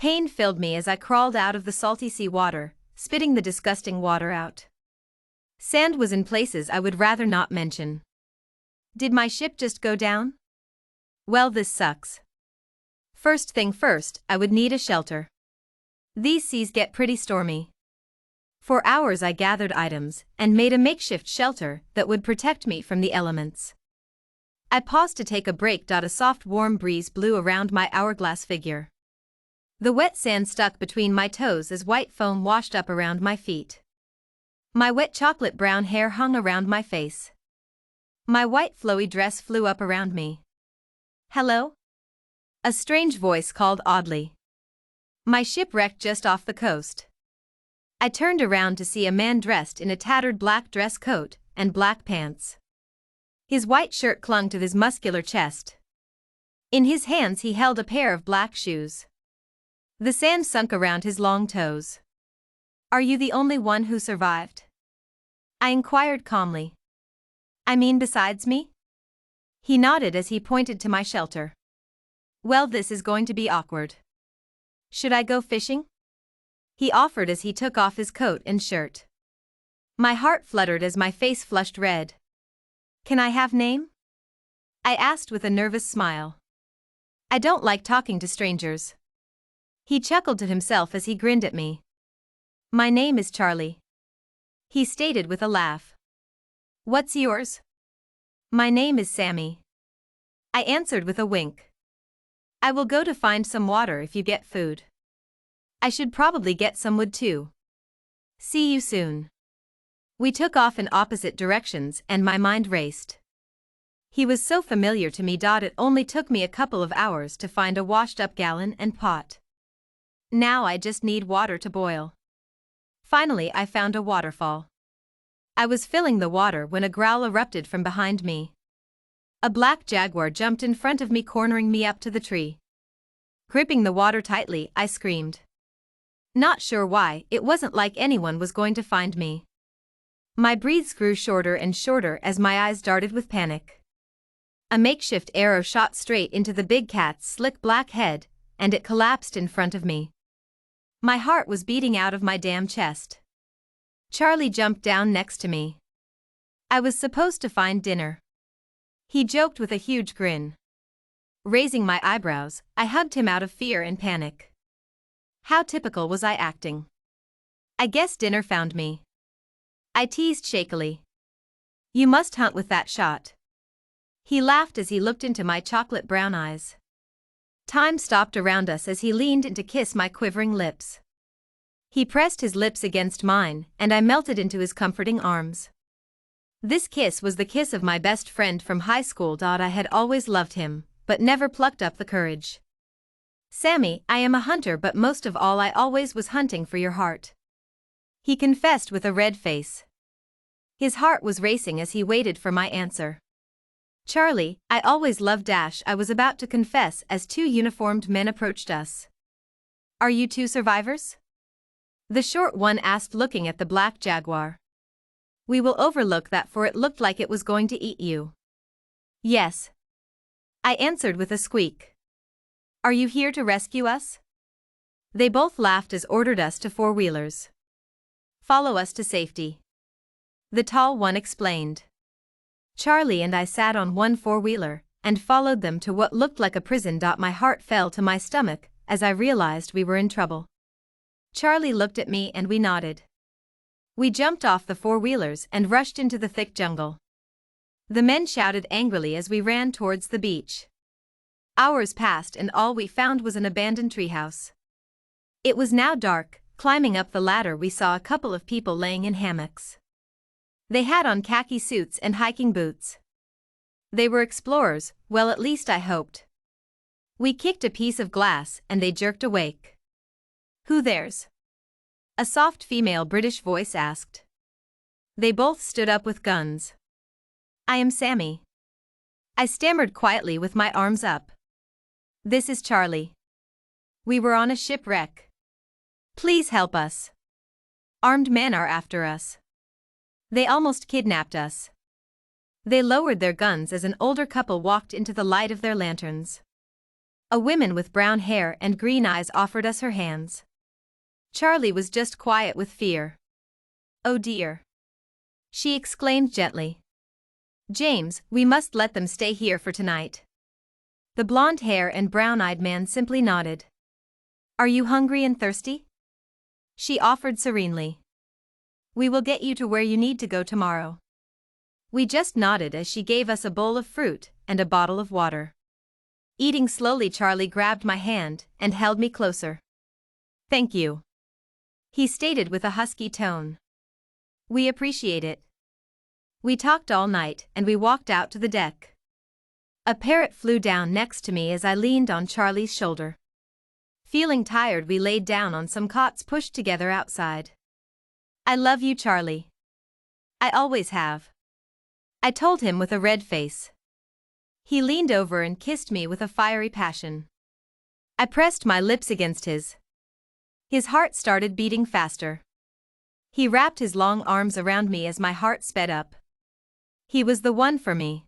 Pain filled me as I crawled out of the salty sea water, spitting the disgusting water out. Sand was in places I would rather not mention. Did my ship just go down? Well, this sucks. First thing first, I would need a shelter. These seas get pretty stormy. For hours I gathered items and made a makeshift shelter that would protect me from the elements. I paused to take a break. A soft warm breeze blew around my hourglass figure. The wet sand stuck between my toes as white foam washed up around my feet. My wet chocolate brown hair hung around my face. My white flowy dress flew up around me. Hello? A strange voice called oddly. My ship wrecked just off the coast. I turned around to see a man dressed in a tattered black dress coat and black pants. His white shirt clung to his muscular chest. In his hands he held a pair of black shoes. The sand sunk around his long toes. Are you the only one who survived? I inquired calmly. I mean besides me? He nodded as he pointed to my shelter. Well, this is going to be awkward. Should I go fishing? He offered as he took off his coat and shirt. My heart fluttered as my face flushed red. Can I have name? I asked with a nervous smile. I don't like talking to strangers. He chuckled to himself as he grinned at me. My name is Charlie, he stated with a laugh. What's yours? My name is Sammy, I answered with a wink. I will go to find some water if you get food. I should probably get some wood too. See you soon. We took off in opposite directions and my mind raced. He was so familiar to me. It only took me a couple of hours to find a washed-up gallon and pot. Now I just need water to boil. Finally I found a waterfall. I was filling the water when a growl erupted from behind me. A black jaguar jumped in front of me, cornering me up to the tree. Gripping the water tightly, I screamed. Not sure why, it wasn't like anyone was going to find me. My breaths grew shorter and shorter as my eyes darted with panic. A makeshift arrow shot straight into the big cat's slick black head, and it collapsed in front of me. My heart was beating out of my damn chest. Charlie jumped down next to me. I was supposed to find dinner, he joked with a huge grin. Raising my eyebrows, I hugged him out of fear and panic. How typical was I acting? I guess dinner found me, I teased shakily. You must hunt with that shot. He laughed as he looked into my chocolate brown eyes. Time stopped around us as he leaned in to kiss my quivering lips. He pressed his lips against mine, and I melted into his comforting arms. This kiss was the kiss of my best friend from high school. I had always loved him, but never plucked up the courage. Sammy, I am a hunter, but most of all I always was hunting for your heart, he confessed with a red face. His heart was racing as he waited for my answer. Charlie, I always loved Dash, I was about to confess as two uniformed men approached us. Are you two survivors? The short one asked, looking at the black jaguar. We will overlook that, for it looked like it was going to eat you. Yes, I answered with a squeak. Are you here to rescue us? They both laughed as ordered us to four-wheelers. Follow us to safety, the tall one explained. Charlie and I sat on one four-wheeler and followed them to what looked like a prison. My heart fell to my stomach as I realized we were in trouble. Charlie looked at me and we nodded. We jumped off the four-wheelers and rushed into the thick jungle. The men shouted angrily as we ran towards the beach. Hours passed and all we found was an abandoned treehouse. It was now dark. Climbing up the ladder we saw a couple of people laying in hammocks. They had on khaki suits and hiking boots. They were explorers, well, at least I hoped. We kicked a piece of glass and they jerked awake. Who there's? A soft female British voice asked. They both stood up with guns. I am Sammy, I stammered quietly with my arms up. This is Charlie. We were on a shipwreck. Please help us. Armed men are after us. They almost kidnapped us. They lowered their guns as an older couple walked into the light of their lanterns. A woman with brown hair and green eyes offered us her hands. Charlie was just quiet with fear. "Oh dear," she exclaimed gently. "James, we must let them stay here for tonight." The blonde hair and brown-eyed man simply nodded. "Are you hungry and thirsty?" she offered serenely. "We will get you to where you need to go tomorrow." We just nodded as she gave us a bowl of fruit and a bottle of water. Eating slowly, Charlie grabbed my hand and held me closer. "Thank you," he stated with a husky tone. "We appreciate it." We talked all night and we walked out to the deck. A parrot flew down next to me as I leaned on Charlie's shoulder. Feeling tired, we laid down on some cots pushed together outside. "I love you, Charlie. I always have," I told him with a red face. He leaned over and kissed me with a fiery passion. I pressed my lips against his. His heart started beating faster. He wrapped his long arms around me as my heart sped up. He was the one for me.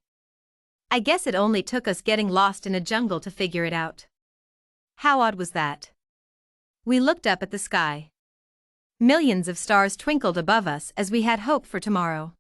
I guess it only took us getting lost in a jungle to figure it out. How odd was that? We looked up at the sky. Millions of stars twinkled above us as we had hope for tomorrow.